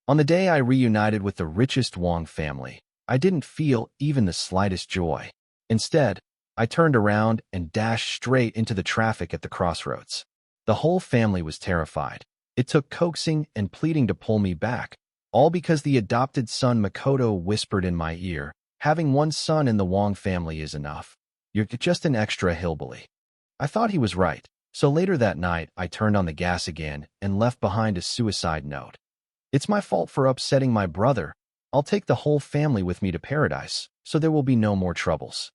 On the day I reunited with the richest Wong family, I didn't feel even the slightest joy. Instead, I turned around and dashed straight into the traffic at the crossroads. The whole family was terrified. It took coaxing and pleading to pull me back, all because the adopted son Makoto whispered in my ear, "Having one son in the Wong family is enough. You're just an extra hillbilly." I thought he was right, so later that night I turned on the gas again and left behind a suicide note. "It's my fault for upsetting my brother. I'll take the whole family with me to paradise, so there will be no more troubles."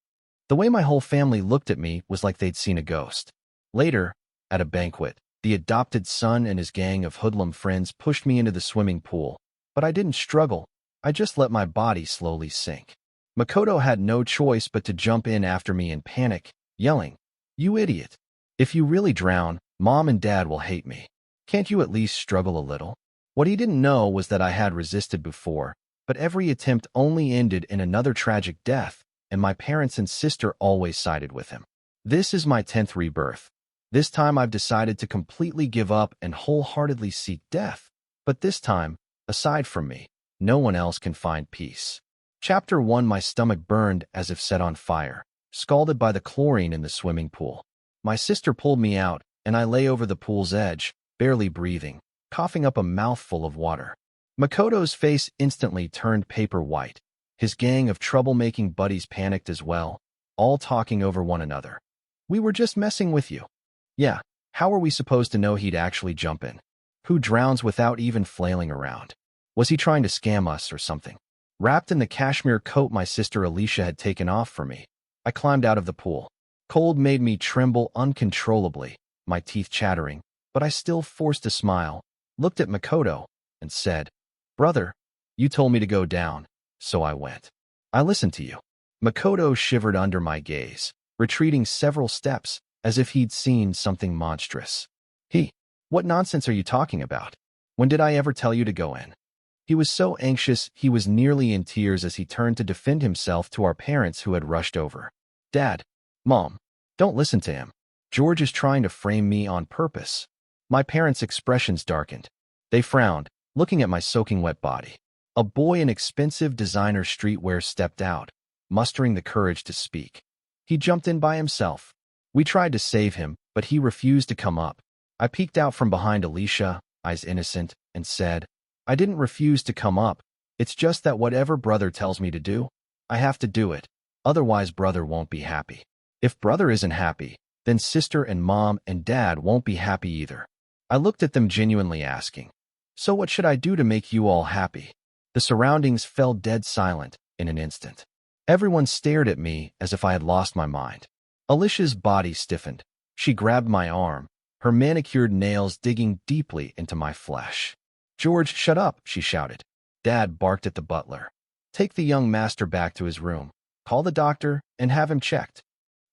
The way my whole family looked at me was like they'd seen a ghost. Later, at a banquet, the adopted son and his gang of hoodlum friends pushed me into the swimming pool, but I didn't struggle. I just let my body slowly sink. Makoto had no choice but to jump in after me in panic, yelling, "You idiot! If you really drown, Mom and Dad will hate me. Can't you at least struggle a little?" What he didn't know was that I had resisted before, but every attempt only ended in another tragic death, and my parents and sister always sided with him. This is my 10th rebirth. This time I've decided to completely give up and wholeheartedly seek death. But this time, aside from me, no one else can find peace. Chapter 1. My stomach burned as if set on fire, scalded by the chlorine in the swimming pool. My sister pulled me out, and I lay over the pool's edge, barely breathing, coughing up a mouthful of water. Makoto's face instantly turned paper white. His gang of troublemaking buddies panicked as well, all talking over one another. "We were just messing with you." Yeah, how were we supposed to know he'd actually jump in? Who drowns without even flailing around? Was he trying to scam us or something? Wrapped in the cashmere coat my sister Alicia had taken off for me, I climbed out of the pool. Cold made me tremble uncontrollably, my teeth chattering, but I still forced a smile, looked at Makoto, and said, "Brother, you told me to go down, so I went. I listened to you." Makoto shivered under my gaze, retreating several steps, as if he'd seen something monstrous. "What nonsense are you talking about? When did I ever tell you to go in?" He was so anxious he was nearly in tears as he turned to defend himself to our parents who had rushed over. "Dad, Mom, don't listen to him. George is trying to frame me on purpose." My parents' expressions darkened. They frowned, looking at my soaking wet body. A boy in expensive designer streetwear stepped out, mustering the courage to speak. He jumped in by himself. We tried to save him, but he refused to come up. I peeked out from behind Alicia, eyes innocent, and said, "I didn't refuse to come up. It's just that whatever brother tells me to do, I have to do it. Otherwise, brother won't be happy. If brother isn't happy, then sister and mom and dad won't be happy either." I looked at them genuinely asking, "So what should I do to make you all happy?" The surroundings fell dead silent in an instant. Everyone stared at me as if I had lost my mind. Alicia's body stiffened. She grabbed my arm, her manicured nails digging deeply into my flesh. "George, shut up," she shouted. Dad barked at the butler. "Take the young master back to his room. Call the doctor and have him checked."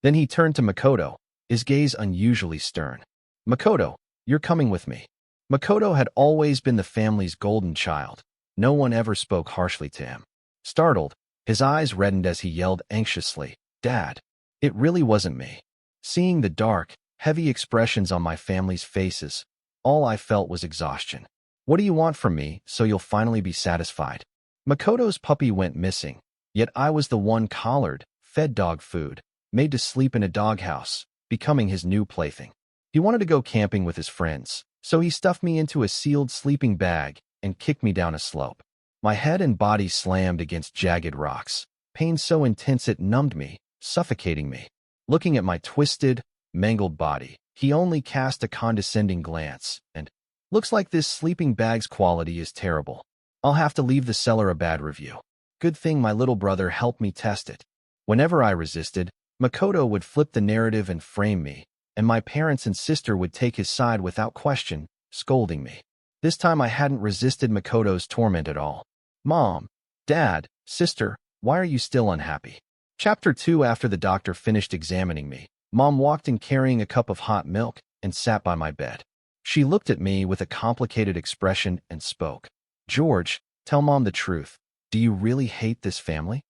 Then he turned to Makoto, his gaze unusually stern. "Makoto, you're coming with me." Makoto had always been the family's golden child. No one ever spoke harshly to him. Startled, his eyes reddened as he yelled anxiously, "Dad, it really wasn't me." Seeing the dark, heavy expressions on my family's faces, all I felt was exhaustion. "What do you want from me so you'll finally be satisfied?" Makoto's puppy went missing, yet I was the one collared, fed dog food, made to sleep in a doghouse, becoming his new plaything. He wanted to go camping with his friends, so he stuffed me into a sealed sleeping bag and kicked me down a slope. My head and body slammed against jagged rocks, pain so intense it numbed me, suffocating me. Looking at my twisted, mangled body, he only cast a condescending glance, and, "Looks like this sleeping bag's quality is terrible. I'll have to leave the seller a bad review. Good thing my little brother helped me test it." Whenever I resisted, Makoto would flip the narrative and frame me, and my parents and sister would take his side without question, scolding me. This time I hadn't resisted Makoto's torment at all. "Mom, Dad, sister, why are you still unhappy?" Chapter 2. After the doctor finished examining me, Mom walked in carrying a cup of hot milk and sat by my bed. She looked at me with a complicated expression and spoke. "George, tell Mom the truth. Do you really hate this family?"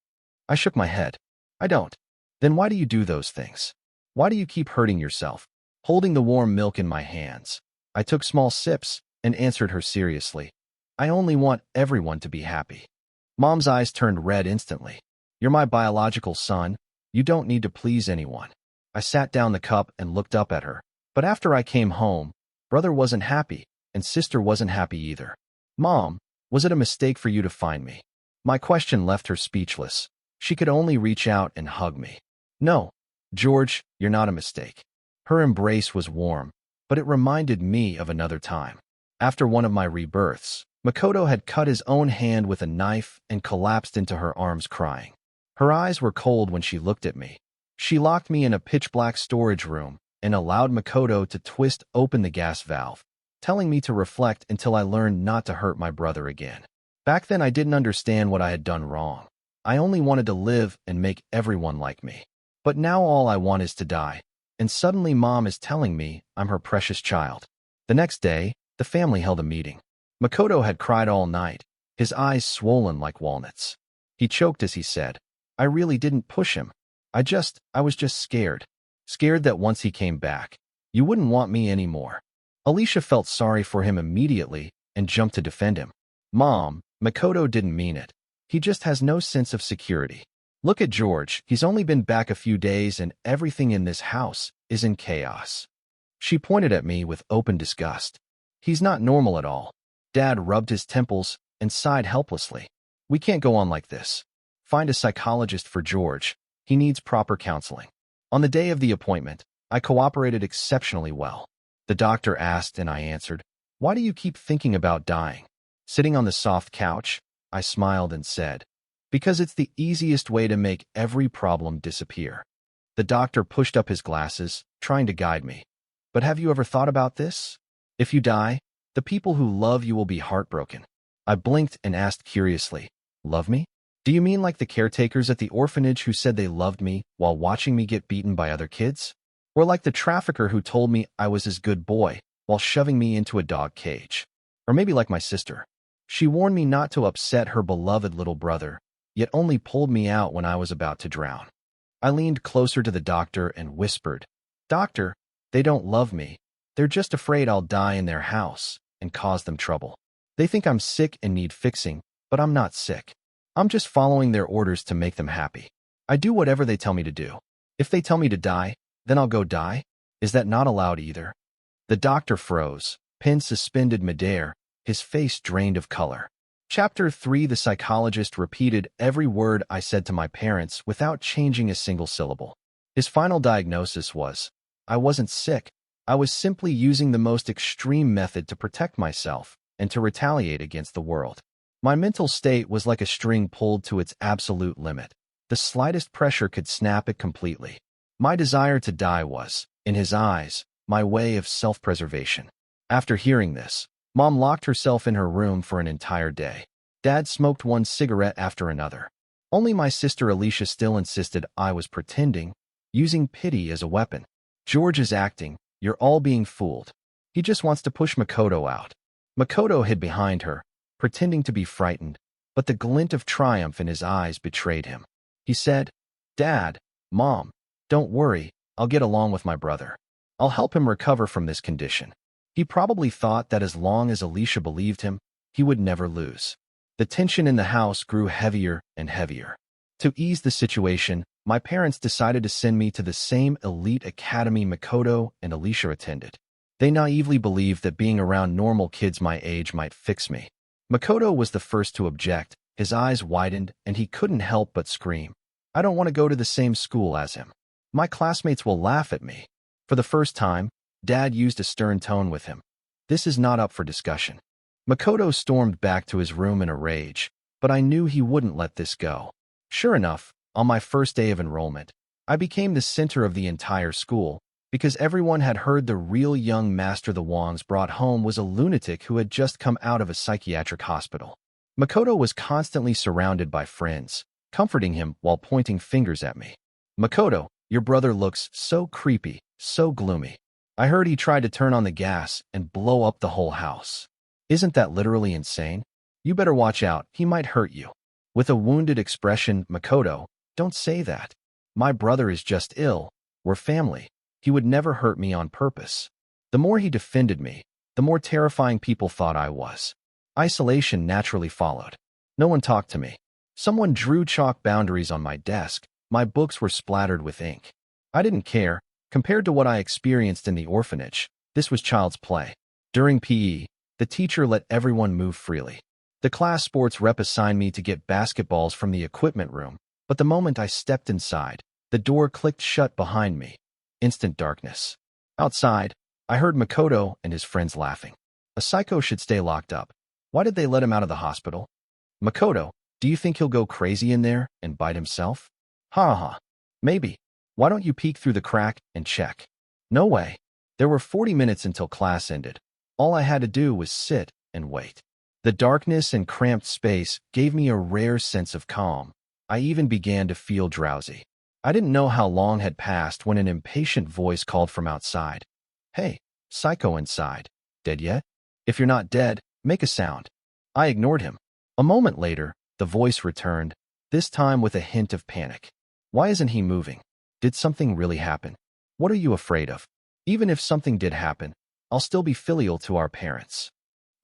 I shook my head. "I don't." "Then why do you do those things? Why do you keep hurting yourself?" Holding the warm milk in my hands, I took small sips and answered her seriously. I only want everyone to be happy. Mom's eyes turned red instantly. You're my biological son. You don't need to please anyone. I sat down the cup and looked up at her. But after I came home, brother wasn't happy, and sister wasn't happy either. Mom, was it a mistake for you to find me? My question left her speechless. She could only reach out and hug me. No, George, you're not a mistake. Her embrace was warm, but it reminded me of another time. After one of my rebirths, Makoto had cut his own hand with a knife and collapsed into her arms crying. Her eyes were cold when she looked at me. She locked me in a pitch-black storage room and allowed Makoto to twist open the gas valve, telling me to reflect until I learned not to hurt my brother again. Back then I didn't understand what I had done wrong. I only wanted to live and make everyone like me. But now all I want is to die. And suddenly Mom is telling me I'm her precious child. The next day, the family held a meeting. Makoto had cried all night, his eyes swollen like walnuts. He choked as he said, I really didn't push him. I was just scared. Scared that once he came back, you wouldn't want me anymore. Alicia felt sorry for him immediately and jumped to defend him. Mom, Makoto didn't mean it. He just has no sense of security. Look at George, he's only been back a few days and everything in this house is in chaos. She pointed at me with open disgust. He's not normal at all. Dad rubbed his temples and sighed helplessly. We can't go on like this. Find a psychologist for George. He needs proper counseling. On the day of the appointment, I cooperated exceptionally well. The doctor asked and I answered, Why do you keep thinking about dying? Sitting on the soft couch, I smiled and said, Because it's the easiest way to make every problem disappear. The doctor pushed up his glasses, trying to guide me. But have you ever thought about this? If you die, the people who love you will be heartbroken. I blinked and asked curiously, Love me? Do you mean like the caretakers at the orphanage who said they loved me while watching me get beaten by other kids? Or like the trafficker who told me I was his good boy while shoving me into a dog cage? Or maybe like my sister. She warned me not to upset her beloved little brother, yet only pulled me out when I was about to drown. I leaned closer to the doctor and whispered, Doctor, they don't love me. They're just afraid I'll die in their house and cause them trouble. They think I'm sick and need fixing, but I'm not sick. I'm just following their orders to make them happy. I do whatever they tell me to do. If they tell me to die, then I'll go die. Is that not allowed either? The doctor froze, pin suspended midair, his face drained of color. Chapter 3. The psychologist repeated every word I said to my parents without changing a single syllable. His final diagnosis was, I wasn't sick. I was simply using the most extreme method to protect myself and to retaliate against the world. My mental state was like a string pulled to its absolute limit. The slightest pressure could snap it completely. My desire to die was, in his eyes, my way of self-preservation. After hearing this, Mom locked herself in her room for an entire day. Dad smoked one cigarette after another. Only my sister Alicia still insisted I was pretending, using pity as a weapon. George is acting. You're all being fooled. He just wants to push Makoto out. Makoto hid behind her, pretending to be frightened, but the glint of triumph in his eyes betrayed him. He said, Dad, Mom, don't worry, I'll get along with my brother. I'll help him recover from this condition. He probably thought that as long as Alicia believed him, he would never lose. The tension in the house grew heavier and heavier. To ease the situation, my parents decided to send me to the same elite academy Makoto and Alicia attended. They naively believed that being around normal kids my age might fix me. Makoto was the first to object. His eyes widened, and he couldn't help but scream. I don't want to go to the same school as him. My classmates will laugh at me. For the first time, Dad used a stern tone with him. This is not up for discussion. Makoto stormed back to his room in a rage, but I knew he wouldn't let this go. Sure enough, on my first day of enrollment, I became the center of the entire school, because everyone had heard the real young master the Wangs brought home was a lunatic who had just come out of a psychiatric hospital. Makoto was constantly surrounded by friends, comforting him while pointing fingers at me. Makoto, your brother looks so creepy, so gloomy. I heard he tried to turn on the gas and blow up the whole house. Isn't that literally insane? You better watch out, he might hurt you. With a wounded expression, Makoto, don't say that. My brother is just ill. We're family. He would never hurt me on purpose. The more he defended me, the more terrifying people thought I was. Isolation naturally followed. No one talked to me. Someone drew chalk boundaries on my desk. My books were splattered with ink. I didn't care. Compared to what I experienced in the orphanage, this was child's play. During PE, the teacher let everyone move freely. The class sports rep assigned me to get basketballs from the equipment room, but the moment I stepped inside, the door clicked shut behind me. Instant darkness. Outside, I heard Makoto and his friends laughing. A psycho should stay locked up. Why did they let him out of the hospital? Makoto, do you think he'll go crazy in there and bite himself? Ha ha. Maybe. Why don't you peek through the crack and check? No way. There were 40 minutes until class ended. All I had to do was sit and wait. The darkness and cramped space gave me a rare sense of calm. I even began to feel drowsy. I didn't know how long had passed when an impatient voice called from outside. Hey, psycho inside. Dead yet? If you're not dead, make a sound. I ignored him. A moment later, the voice returned, this time with a hint of panic. Why isn't he moving? Did something really happen? What are you afraid of? Even if something did happen, I'll still be filial to our parents.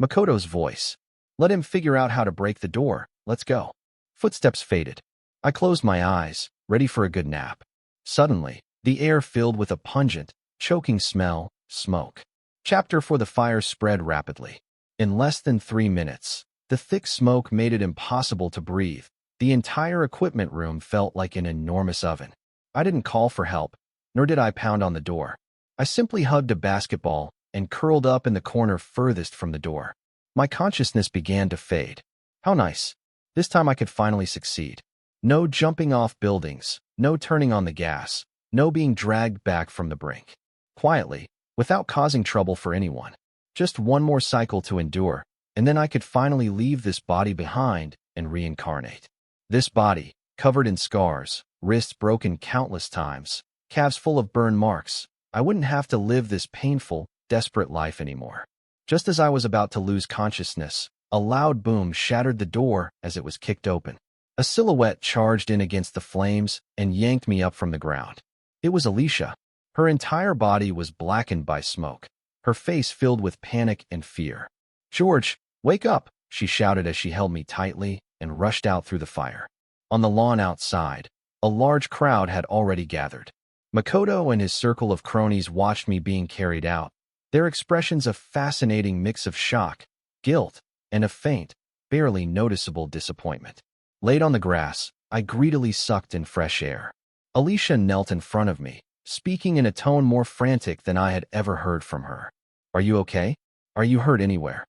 Makoto's voice. Let him figure out how to break the door. Let's go. Footsteps faded. I closed my eyes, ready for a good nap. Suddenly, the air filled with a pungent, choking smell, smoke. Chapter 4. The fire spread rapidly. In less than 3 minutes, the thick smoke made it impossible to breathe. The entire equipment room felt like an enormous oven. I didn't call for help, nor did I pound on the door. I simply hugged a basketball and curled up in the corner furthest from the door. My consciousness began to fade. How nice. This time I could finally succeed. No jumping off buildings, no turning on the gas, no being dragged back from the brink. Quietly, without causing trouble for anyone. Just one more cycle to endure, and then I could finally leave this body behind and reincarnate. This body, covered in scars, wrists broken countless times, calves full of burn marks. I wouldn't have to live this painful, desperate life anymore. Just as I was about to lose consciousness, a loud boom shattered the door as it was kicked open. A silhouette charged in against the flames and yanked me up from the ground. It was Alicia. Her entire body was blackened by smoke, her face filled with panic and fear. George, wake up, she shouted as she held me tightly and rushed out through the fire. On the lawn outside, a large crowd had already gathered. Makoto and his circle of cronies watched me being carried out, their expressions a fascinating mix of shock, guilt, and a faint, barely noticeable disappointment. Laid on the grass, I greedily sucked in fresh air. Alicia knelt in front of me, speaking in a tone more frantic than I had ever heard from her. Are you okay? Are you hurt anywhere?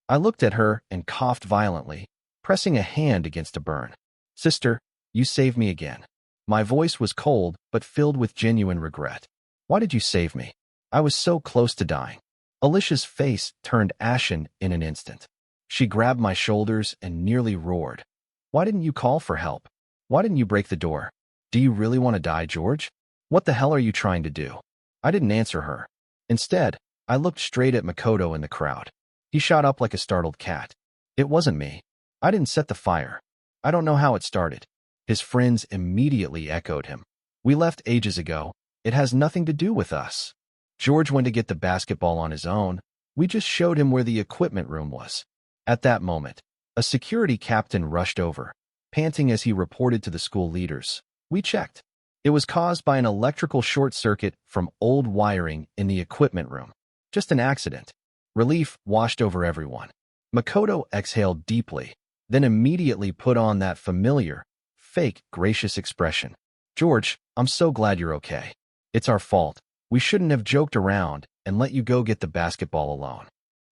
I looked at her and coughed violently, pressing a hand against a burn. Sister, you saved me again. My voice was cold but filled with genuine regret. Why did you save me? I was so close to dying. Alicia's face turned ashen in an instant. She grabbed my shoulders and nearly roared. Why didn't you call for help? Why didn't you break the door? Do you really want to die, George? What the hell are you trying to do? I didn't answer her. Instead, I looked straight at Makoto in the crowd. He shot up like a startled cat. It wasn't me. I didn't set the fire. I don't know how it started. His friends immediately echoed him. We left ages ago. It has nothing to do with us. George went to get the basketball on his own. We just showed him where the equipment room was. At that moment, a security captain rushed over, panting as he reported to the school leaders. We checked. It was caused by an electrical short circuit from old wiring in the equipment room. Just an accident. Relief washed over everyone. Makoto exhaled deeply, then immediately put on that familiar, fake, gracious expression. George, I'm so glad you're okay. It's our fault. We shouldn't have joked around and let you go get the basketball alone.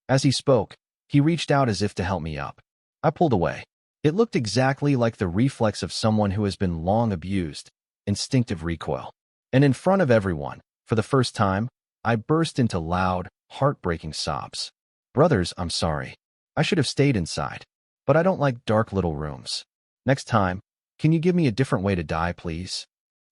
As he spoke, he reached out as if to help me up. I pulled away. It looked exactly like the reflex of someone who has been long abused, instinctive recoil. And in front of everyone, for the first time, I burst into loud, heartbreaking sobs. Brothers, I'm sorry. I should have stayed inside. But I don't like dark little rooms. Next time, can you give me a different way to die, please?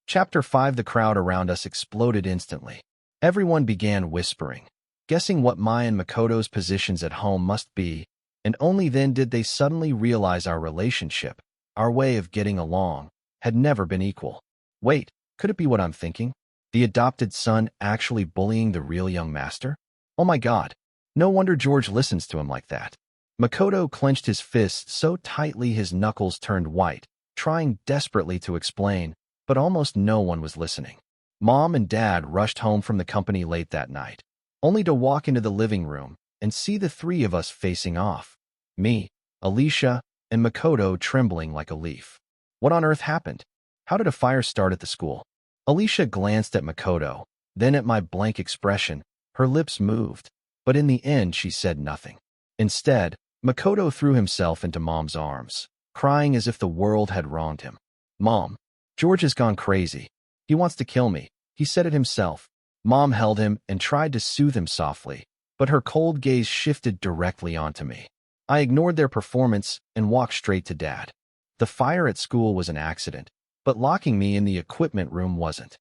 Chapter 5. The crowd around us exploded instantly. Everyone began whispering, guessing what my and Makoto's positions at home must be, and only then did they suddenly realize our relationship, our way of getting along, had never been equal. Wait, could it be what I'm thinking? The adopted son actually bullying the real young master? Oh my God, no wonder George listens to him like that. Makoto clenched his fists so tightly his knuckles turned white, trying desperately to explain, but almost no one was listening. Mom and Dad rushed home from the company late that night, only to walk into the living room and see the three of us facing off. Me, Alicia, and Makoto trembling like a leaf. What on earth happened? How did a fire start at the school? Alicia glanced at Makoto, then at my blank expression. Her lips moved, but in the end she said nothing. Instead, Makoto threw himself into Mom's arms, crying as if the world had wronged him. Mom, George has gone crazy. He wants to kill me. He said it himself. Mom held him and tried to soothe him softly, but her cold gaze shifted directly onto me. I ignored their performance and walked straight to Dad. The fire at school was an accident, but locking me in the equipment room wasn't.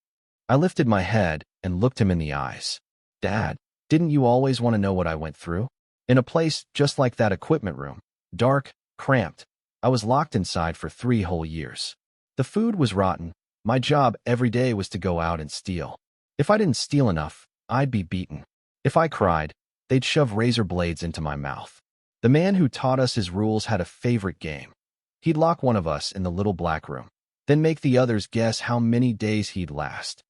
I lifted my head and looked him in the eyes. Dad, didn't you always want to know what I went through? In a place just like that equipment room, dark, cramped, I was locked inside for 3 whole years. The food was rotten. My job every day was to go out and steal. If I didn't steal enough, I'd be beaten. If I cried, they'd shove razor blades into my mouth. The man who taught us his rules had a favorite game. He'd lock one of us in the little black room, then make the others guess how many days he'd last.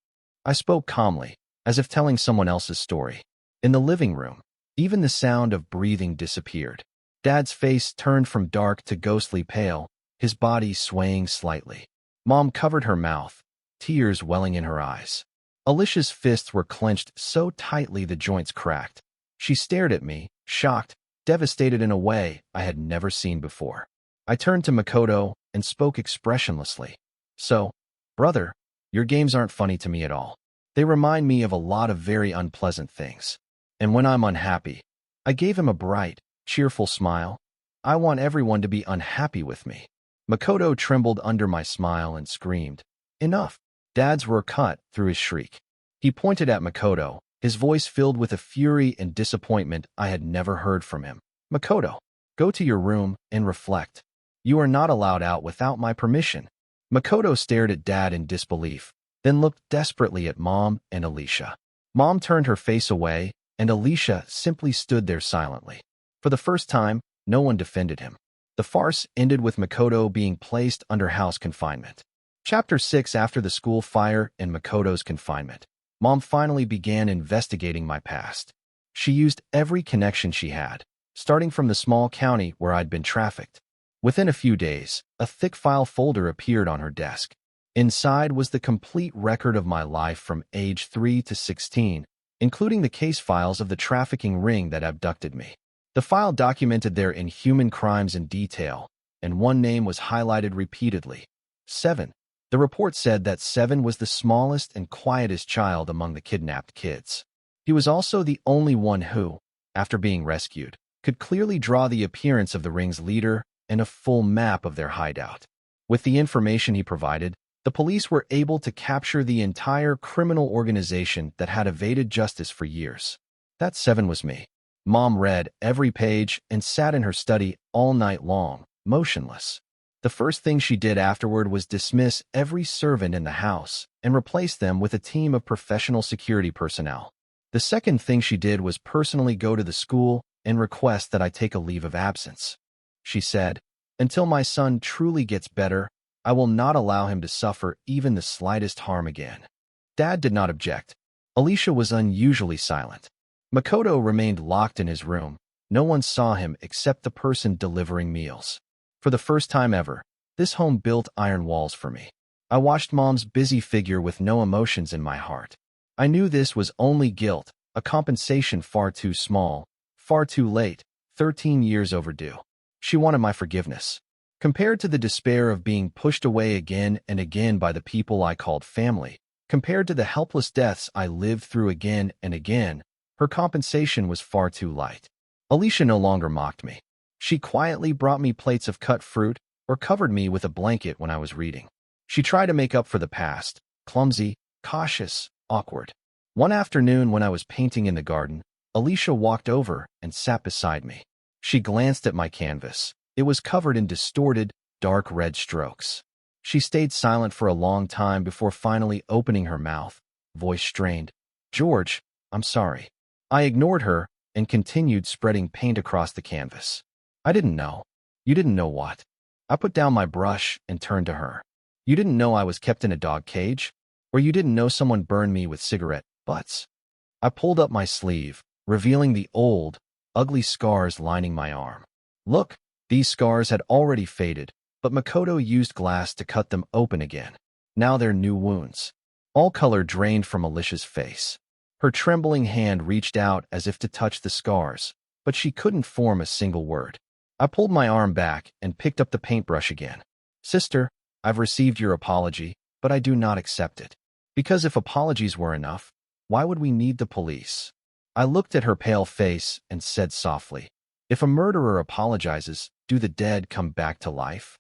I spoke calmly, as if telling someone else's story. In the living room, even the sound of breathing disappeared. Dad's face turned from dark to ghostly pale, his body swaying slightly. Mom covered her mouth, tears welling in her eyes. Alicia's fists were clenched so tightly the joints cracked. She stared at me, shocked, devastated in a way I had never seen before. I turned to Makoto and spoke expressionlessly. So, brother, your games aren't funny to me at all. They remind me of a lot of very unpleasant things. And when I'm unhappy, I gave him a bright, cheerful smile. I want everyone to be unhappy with me. Makoto trembled under my smile and screamed, "Enough!" Dad's roar cut through his shriek. He pointed at Makoto, his voice filled with a fury and disappointment I had never heard from him. Makoto, go to your room and reflect. You are not allowed out without my permission. Makoto stared at Dad in disbelief, then looked desperately at Mom and Alicia. Mom turned her face away, and Alicia simply stood there silently. For the first time, no one defended him. The farce ended with Makoto being placed under house confinement. Chapter 6. After the school fire and Makoto's confinement, Mom finally began investigating my past. She used every connection she had, starting from the small county where I'd been trafficked. Within a few days, a thick file folder appeared on her desk. Inside was the complete record of my life from age 3 to 16, including the case files of the trafficking ring that abducted me. The file documented their inhuman crimes in detail, and one name was highlighted repeatedly: Seven. The report said that Seven was the smallest and quietest child among the kidnapped kids. He was also the only one who, after being rescued, could clearly draw the appearance of the ring's leader and a full map of their hideout. With the information he provided, the police were able to capture the entire criminal organization that had evaded justice for years. That Seven was me. Mom read every page and sat in her study all night long, motionless. The first thing she did afterward was dismiss every servant in the house and replace them with a team of professional security personnel. The second thing she did was personally go to the school and request that I take a leave of absence. She said, "Until my son truly gets better, I will not allow him to suffer even the slightest harm again." Dad did not object. Alicia was unusually silent. Makoto remained locked in his room. No one saw him except the person delivering meals. For the first time ever, this home built iron walls for me. I watched Mom's busy figure with no emotions in my heart. I knew this was only guilt, a compensation far too small, far too late, 13 years overdue. She wanted my forgiveness. Compared to the despair of being pushed away again and again by the people I called family, compared to the helpless deaths I lived through again and again, her compensation was far too light. Alicia no longer mocked me. She quietly brought me plates of cut fruit or covered me with a blanket when I was reading. She tried to make up for the past, clumsy, cautious, awkward. One afternoon when I was painting in the garden, Alicia walked over and sat beside me. She glanced at my canvas. It was covered in distorted, dark red strokes. She stayed silent for a long time before finally opening her mouth, voice strained. "George, I'm sorry." I ignored her and continued spreading paint across the canvas. I didn't know. You didn't know what? I put down my brush and turned to her. You didn't know I was kept in a dog cage? Or you didn't know someone burned me with cigarette butts? I pulled up my sleeve, revealing the old, ugly scars lining my arm. Look, these scars had already faded, but Makoto used glass to cut them open again. Now they're new wounds. All color drained from Alicia's face. Her trembling hand reached out as if to touch the scars, but she couldn't form a single word. I pulled my arm back and picked up the paintbrush again. Sister, I've received your apology, but I do not accept it. Because if apologies were enough, why would we need the police? I looked at her pale face and said softly, if a murderer apologizes, do the dead come back to life?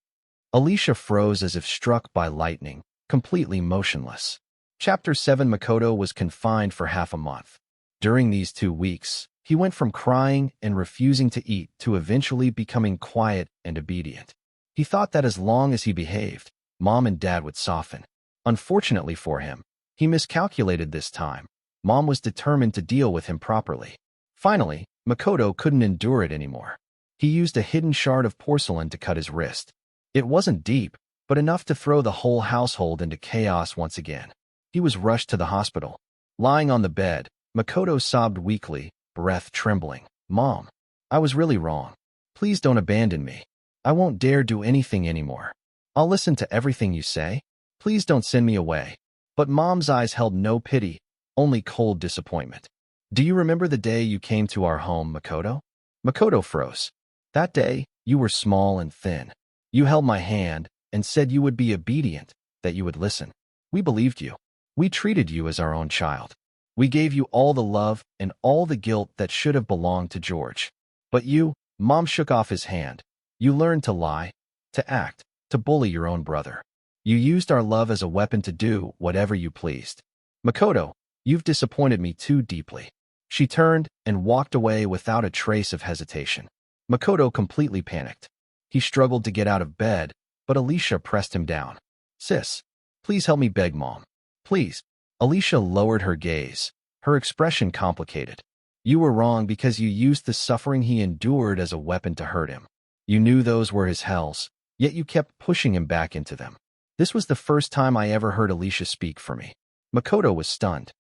Alicia froze as if struck by lightning, completely motionless. Chapter 7. Makoto was confined for half a month. During these 2 weeks, he went from crying and refusing to eat to eventually becoming quiet and obedient. He thought that as long as he behaved, Mom and Dad would soften. Unfortunately for him, he miscalculated this time. Mom was determined to deal with him properly. Finally, Makoto couldn't endure it anymore. He used a hidden shard of porcelain to cut his wrist. It wasn't deep, but enough to throw the whole household into chaos once again. He was rushed to the hospital. Lying on the bed, Makoto sobbed weakly, breath trembling. Mom, I was really wrong. Please don't abandon me. I won't dare do anything anymore. I'll listen to everything you say. Please don't send me away. But Mom's eyes held no pity, only cold disappointment. Do you remember the day you came to our home, Makoto? Makoto froze. That day, you were small and thin. You held my hand and said you would be obedient, that you would listen. We believed you. We treated you as our own child. We gave you all the love and all the guilt that should have belonged to George. But you, Mom shook off his hand. You learned to lie, to act, to bully your own brother. You used our love as a weapon to do whatever you pleased. Makoto, you've disappointed me too deeply. She turned and walked away without a trace of hesitation. Makoto completely panicked. He struggled to get out of bed, but Alicia pressed him down. Sis, please help me beg Mom. Please. Alicia lowered her gaze, her expression complicated. You were wrong because you used the suffering he endured as a weapon to hurt him. You knew those were his hells, yet you kept pushing him back into them. This was the first time I ever heard Alicia speak for me. Makoto was stunned.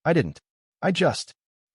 I didn't.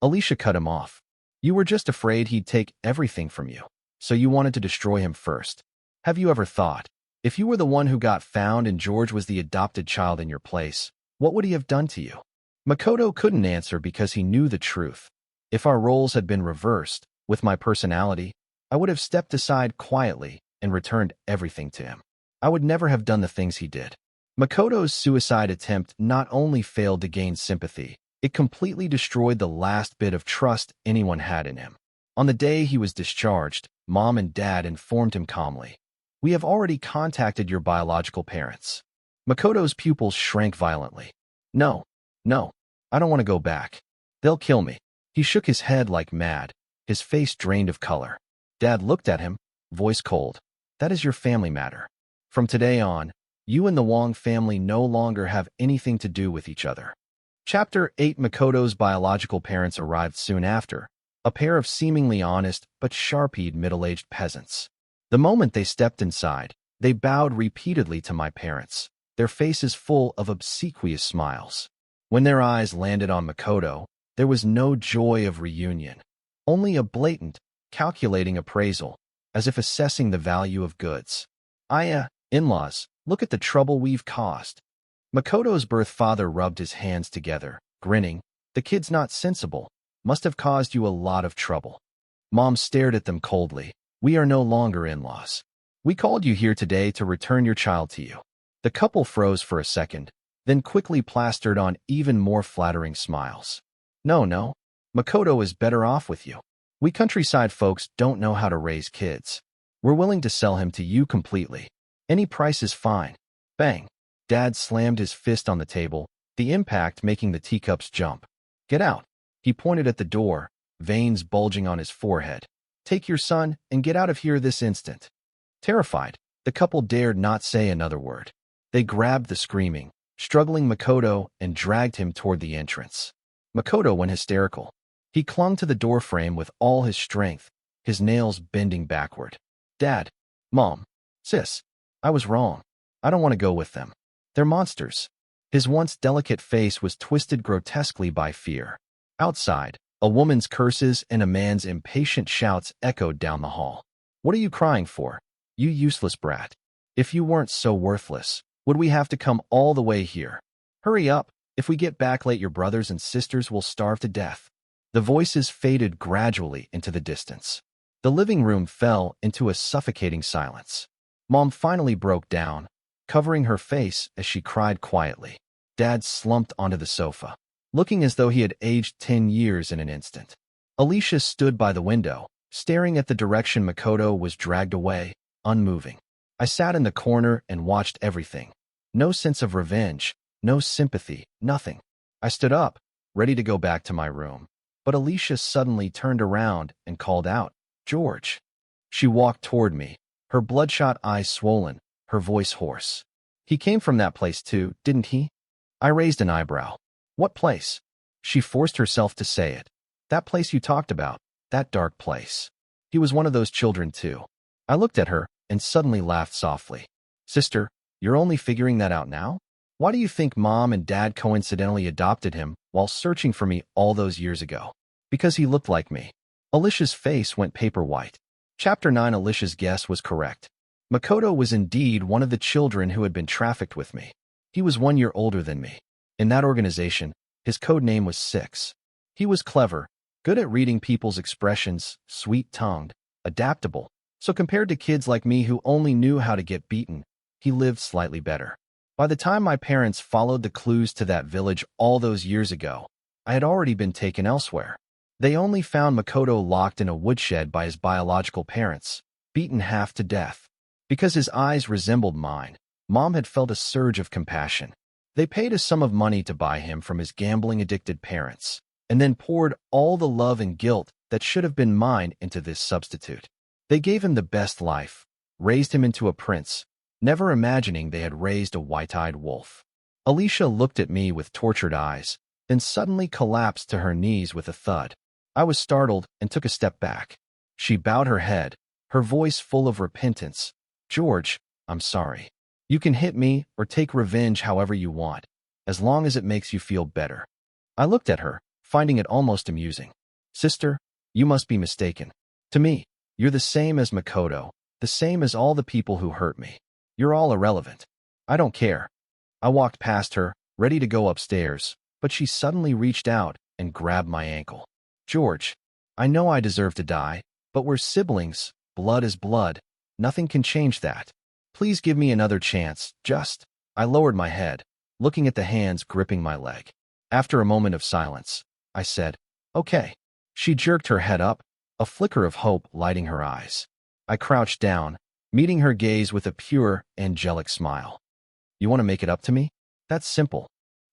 Alicia cut him off. You were just afraid he'd take everything from you, so you wanted to destroy him first. Have you ever thought, if you were the one who got found and George was the adopted child in your place, what would he have done to you? Makoto couldn't answer because he knew the truth. If our roles had been reversed, with my personality, I would have stepped aside quietly and returned everything to him. I would never have done the things he did. Makoto's suicide attempt not only failed to gain sympathy, it completely destroyed the last bit of trust anyone had in him. On the day he was discharged, Mom and Dad informed him calmly. We have already contacted your biological parents. Makoto's pupils shrank violently. No, I don't want to go back. They'll kill me. He shook his head like mad, his face drained of color. Dad looked at him, voice cold. That is your family matter. From today on, you and the Wong family no longer have anything to do with each other. Chapter 8. Makoto's biological parents arrived soon after, a pair of seemingly honest but sharp-eyed middle-aged peasants. The moment they stepped inside, they bowed repeatedly to my parents, their faces full of obsequious smiles. When their eyes landed on Makoto, there was no joy of reunion, only a blatant, calculating appraisal, as if assessing the value of goods. In-laws, look at the trouble we've caused. Makoto's birth father rubbed his hands together, grinning. The kid's not sensible. Must have caused you a lot of trouble. Mom stared at them coldly. We are no longer in-laws. We called you here today to return your child to you. The couple froze for a second, then quickly plastered on even more flattering smiles. No. Makoto is better off with you. We countryside folks don't know how to raise kids. We're willing to sell him to you completely. Any price is fine. Bang. Dad slammed his fist on the table, the impact making the teacups jump. Get out. He pointed at the door, veins bulging on his forehead. Take your son and get out of here this instant. Terrified, the couple dared not say another word. They grabbed the screaming, struggling Makoto and dragged him toward the entrance. Makoto went hysterical. He clung to the doorframe with all his strength, his nails bending backward. Dad, Mom, Sis, I was wrong. I don't want to go with them. They're monsters. His once delicate face was twisted grotesquely by fear. Outside, a woman's curses and a man's impatient shouts echoed down the hall. What are you crying for? You useless brat. If you weren't so worthless, would we have to come all the way here? Hurry up. If we get back late, your brothers and sisters will starve to death. The voices faded gradually into the distance. The living room fell into a suffocating silence. Mom finally broke down, covering her face as she cried quietly. Dad slumped onto the sofa, looking as though he had aged 10 years in an instant. Alicia stood by the window, staring at the direction Makoto was dragged away, unmoving. I sat in the corner and watched everything. No sense of revenge, no sympathy, nothing. I stood up, ready to go back to my room. But Alicia suddenly turned around and called out, "George." She walked toward me, her bloodshot eyes swollen, her voice hoarse. "He came from that place too, didn't he?" I raised an eyebrow. "What place?" She forced herself to say it. "That place you talked about, that dark place. He was one of those children too." I looked at her and suddenly laughed softly. "Sister, you're only figuring that out now? Why do you think Mom and Dad coincidentally adopted him while searching for me all those years ago? Because he looked like me." Alicia's face went paper white. Chapter 9. Alicia's guess was correct. Makoto was indeed one of the children who had been trafficked with me. He was 1 year older than me. In that organization, his code name was 6. He was clever, good at reading people's expressions, sweet-tongued, adaptable. So compared to kids like me who only knew how to get beaten, he lived slightly better. By the time my parents followed the clues to that village all those years ago, I had already been taken elsewhere. They only found Makoto locked in a woodshed by his biological parents, beaten half to death. Because his eyes resembled mine, Mom had felt a surge of compassion. They paid a sum of money to buy him from his gambling-addicted parents, and then poured all the love and guilt that should have been mine into this substitute. They gave him the best life, raised him into a prince, never imagining they had raised a white-eyed wolf. Alicia looked at me with tortured eyes, then suddenly collapsed to her knees with a thud. I was startled and took a step back. She bowed her head, her voice full of repentance. "George, I'm sorry. You can hit me or take revenge however you want, as long as it makes you feel better." I looked at her, finding it almost amusing. "Sister, you must be mistaken. To me, you're the same as Makoto, the same as all the people who hurt me. You're all irrelevant. I don't care." I walked past her, ready to go upstairs, but she suddenly reached out and grabbed my ankle. "George, I know I deserve to die, but we're siblings, blood is blood. Nothing can change that. Please give me another chance, just." I lowered my head, looking at the hands gripping my leg. After a moment of silence, I said, "Okay." She jerked her head up, a flicker of hope lighting her eyes. I crouched down, meeting her gaze with a pure, angelic smile. "You want to make it up to me? That's simple."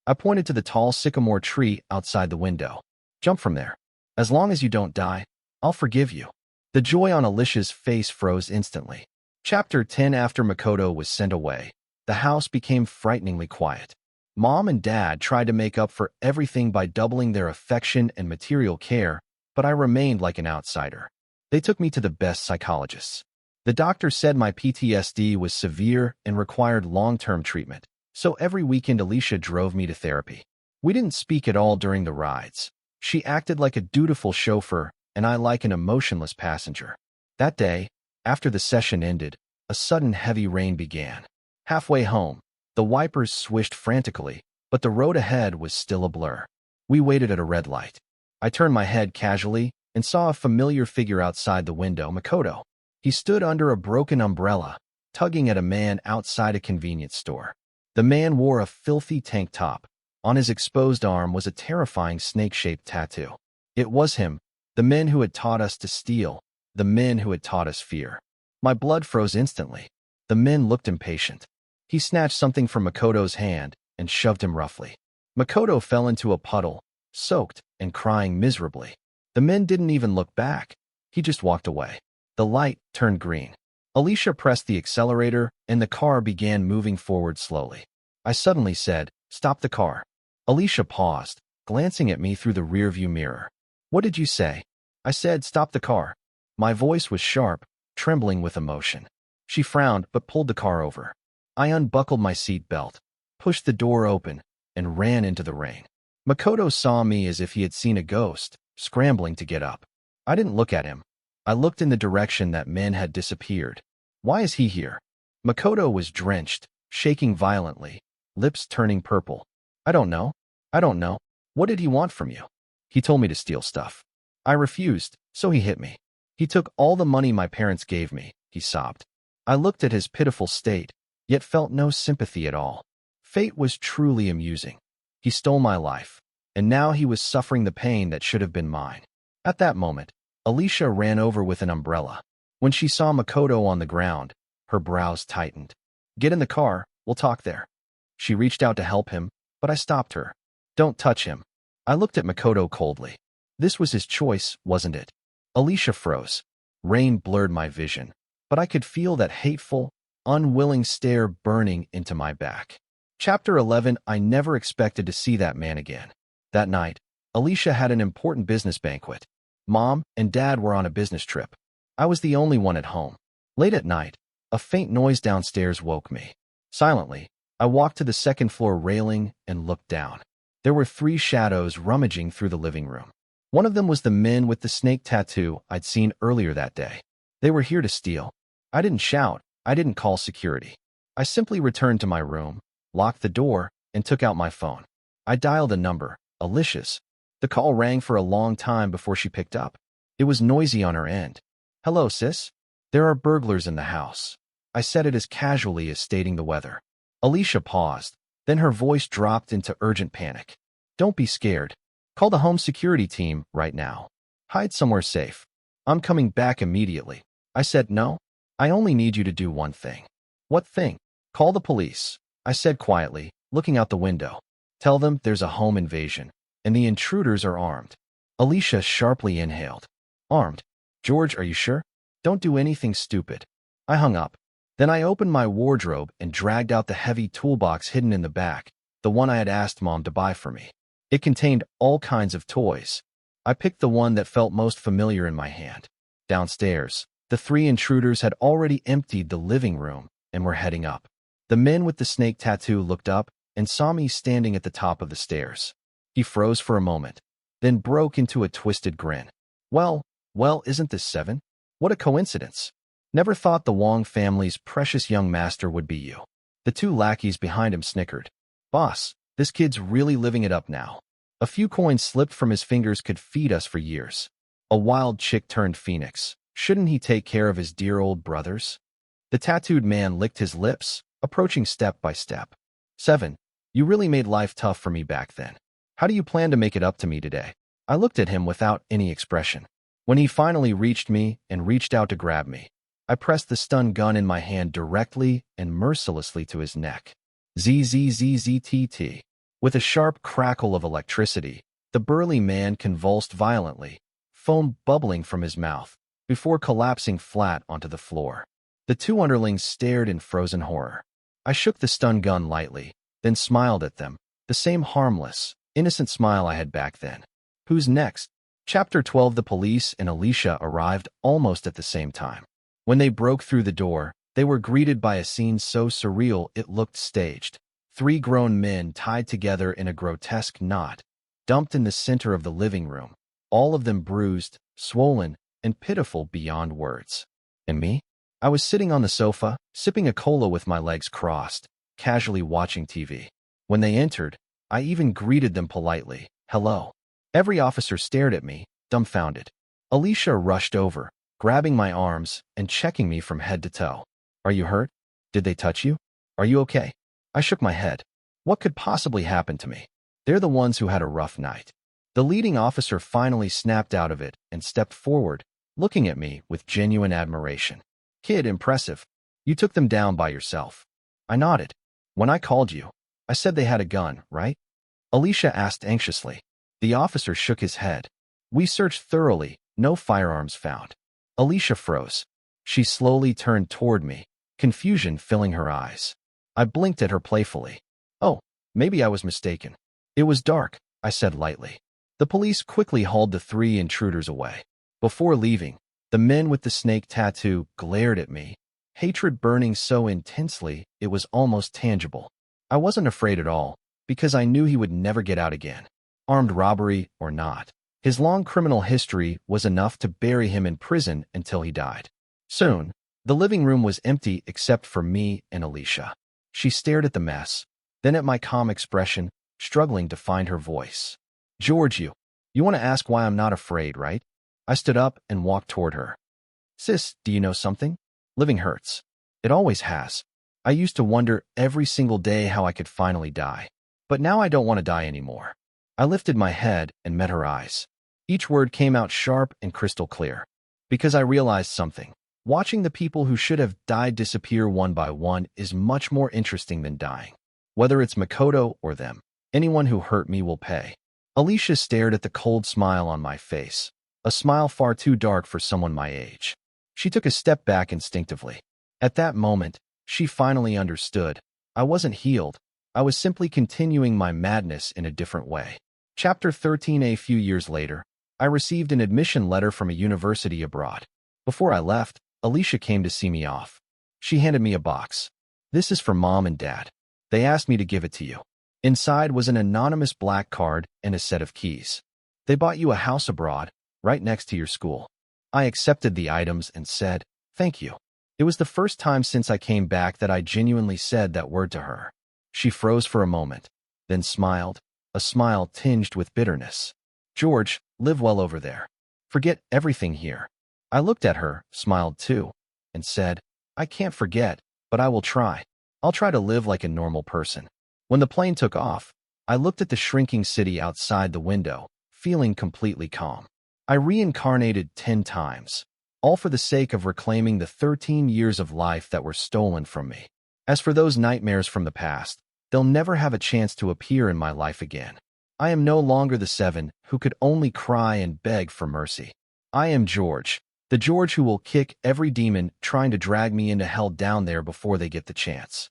I pointed to the tall sycamore tree outside the window. "Jump from there. As long as you don't die, I'll forgive you." The joy on Alicia's face froze instantly. Chapter 10. After Makoto was sent away, the house became frighteningly quiet. Mom and Dad tried to make up for everything by doubling their affection and material care, but I remained like an outsider. They took me to the best psychologists. The doctor said my PTSD was severe and required long-term treatment, so every weekend Alicia drove me to therapy. We didn't speak at all during the rides. She acted like a dutiful chauffeur, and I like an emotionless passenger. That day, after the session ended, a sudden heavy rain began. Halfway home, the wipers swished frantically, but the road ahead was still a blur. We waited at a red light. I turned my head casually and saw a familiar figure outside the window, Makoto. He stood under a broken umbrella, tugging at a man outside a convenience store. The man wore a filthy tank top. On his exposed arm was a terrifying snake-shaped tattoo. It was him, the men who had taught us to steal, the men who had taught us fear. My blood froze instantly. The men looked impatient. He snatched something from Makoto's hand and shoved him roughly. Makoto fell into a puddle, soaked and crying miserably. The men didn't even look back. He just walked away. The light turned green. Alicia pressed the accelerator and the car began moving forward slowly. I suddenly said, "Stop the car." Alicia paused, glancing at me through the rearview mirror. "What did you say?" I said, "Stop the car." My voice was sharp, trembling with emotion. She frowned but pulled the car over. I unbuckled my seat belt, pushed the door open, and ran into the rain. Makoto saw me as if he had seen a ghost, scrambling to get up. I didn't look at him. I looked in the direction that men had disappeared. Why is he here? Makoto was drenched, shaking violently, lips turning purple. I don't know. I don't know. What did he want from you? He told me to steal stuff. I refused, so he hit me. He took all the money my parents gave me, he sobbed. I looked at his pitiful state, yet felt no sympathy at all. Fate was truly amusing. He stole my life, and now he was suffering the pain that should have been mine. At that moment, Alicia ran over with an umbrella. When she saw Makoto on the ground, her brows tightened. Get in the car, we'll talk there. She reached out to help him, but I stopped her. Don't touch him. I looked at Makoto coldly. This was his choice, wasn't it? Alicia froze. Rain blurred my vision, but I could feel that hateful, unwilling stare burning into my back. Chapter 11. I never expected to see that man again. That night, Alicia had an important business banquet. Mom and Dad were on a business trip. I was the only one at home. Late at night, a faint noise downstairs woke me. Silently, I walked to the second-floor railing and looked down. There were 3 shadows rummaging through the living room. One of them was the men with the snake tattoo I'd seen earlier that day. They were here to steal. I didn't shout. I didn't call security. I simply returned to my room, locked the door, and took out my phone. I dialed a number, Alicia's. The call rang for a long time before she picked up. It was noisy on her end. Hello, sis? There are burglars in the house. I said it as casually as stating the weather. Alicia paused, then her voice dropped into urgent panic. Don't be scared. Call the home security team right now. Hide somewhere safe. I'm coming back immediately. I said no. I only need you to do one thing. What thing? Call the police, I said quietly, looking out the window. Tell them there's a home invasion, and the intruders are armed. Alicia sharply inhaled. Armed? George, are you sure? Don't do anything stupid. I hung up. Then I opened my wardrobe and dragged out the heavy toolbox hidden in the back, the one I had asked Mom to buy for me. It contained all kinds of toys. I picked the one that felt most familiar in my hand. Downstairs, the 3 intruders had already emptied the living room and were heading up. The men with the snake tattoo looked up and saw me standing at the top of the stairs. He froze for a moment, then broke into a twisted grin. Well, isn't this 7? What a coincidence. Never thought the Wong family's precious young master would be you. The 2 lackeys behind him snickered. Boss, this kid's really living it up now. A few coins slipped from his fingers could feed us for years. A wild chick turned phoenix. Shouldn't he take care of his dear old brothers? The tattooed man licked his lips, approaching step by step. 7. You really made life tough for me back then. How do you plan to make it up to me today? I looked at him without any expression. When he finally reached me and reached out to grab me, I pressed the stun gun in my hand directly and mercilessly to his neck. ZZZZTT. With a sharp crackle of electricity, the burly man convulsed violently, foam bubbling from his mouth, before collapsing flat onto the floor. The 2 underlings stared in frozen horror. I shook the stun gun lightly, then smiled at them, the same harmless, innocent smile I had back then. Who's next? Chapter 12. The police and Alicia arrived almost at the same time. When they broke through the door, they were greeted by a scene so surreal it looked staged. 3 grown men tied together in a grotesque knot, dumped in the center of the living room, all of them bruised, swollen, and pitiful beyond words. And me? I was sitting on the sofa, sipping a cola with my legs crossed, casually watching TV. When they entered, I even greeted them politely. Hello. Every officer stared at me, dumbfounded. Alicia rushed over, grabbing my arms and checking me from head to toe. Are you hurt? Did they touch you? Are you okay? I shook my head. What could possibly happen to me? They're the ones who had a rough night. The leading officer finally snapped out of it and stepped forward, looking at me with genuine admiration. Kid, impressive. You took them down by yourself. I nodded. When I called you, I said they had a gun, right? Alicia asked anxiously. The officer shook his head. We searched thoroughly, no firearms found. Alicia froze. She slowly turned toward me, confusion filling her eyes. I blinked at her playfully. Oh, maybe I was mistaken. It was dark, I said lightly. The police quickly hauled the 3 intruders away. Before leaving, The men with the snake tattoo glared at me, hatred burning so intensely it was almost tangible. I wasn't afraid at all, because I knew he would never get out again. Armed robbery or not, his long criminal history was enough to bury him in prison until he died. Soon, the living room was empty except for me and Alicia. She stared at the mess, then at my calm expression, struggling to find her voice. George, you want to ask why I'm not afraid, right? I stood up and walked toward her. Sis, do you know something? Living hurts. It always has. I used to wonder every single day how I could finally die. But now I don't want to die anymore. I lifted my head and met her eyes. Each word came out sharp and crystal clear. Because I realized something. Watching the people who should have died disappear one by one is much more interesting than dying. Whether it's Makoto or them, anyone who hurt me will pay. Alicia stared at the cold smile on my face, a smile far too dark for someone my age. She took a step back instinctively. At that moment, she finally understood. I wasn't healed. I was simply continuing my madness in a different way. Chapter 13. A few years later, I received an admission letter from a university abroad. Before I left, Alicia came to see me off. She handed me a box. This is for Mom and Dad. They asked me to give it to you. Inside was an anonymous black card and a set of keys. They bought you a house abroad, right next to your school. I accepted the items and said, thank you. It was the first time since I came back that I genuinely said that word to her. She froze for a moment, then smiled, a smile tinged with bitterness. George, live well over there. Forget everything here. I looked at her, smiled too, and said, I can't forget, but I will try. I'll try to live like a normal person. When the plane took off, I looked at the shrinking city outside the window, feeling completely calm. I reincarnated 10 times, all for the sake of reclaiming the 13 years of life that were stolen from me. As for those nightmares from the past, they'll never have a chance to appear in my life again. I am no longer the 7 who could only cry and beg for mercy. I am George, the George who will kick every demon trying to drag me into hell down there before they get the chance.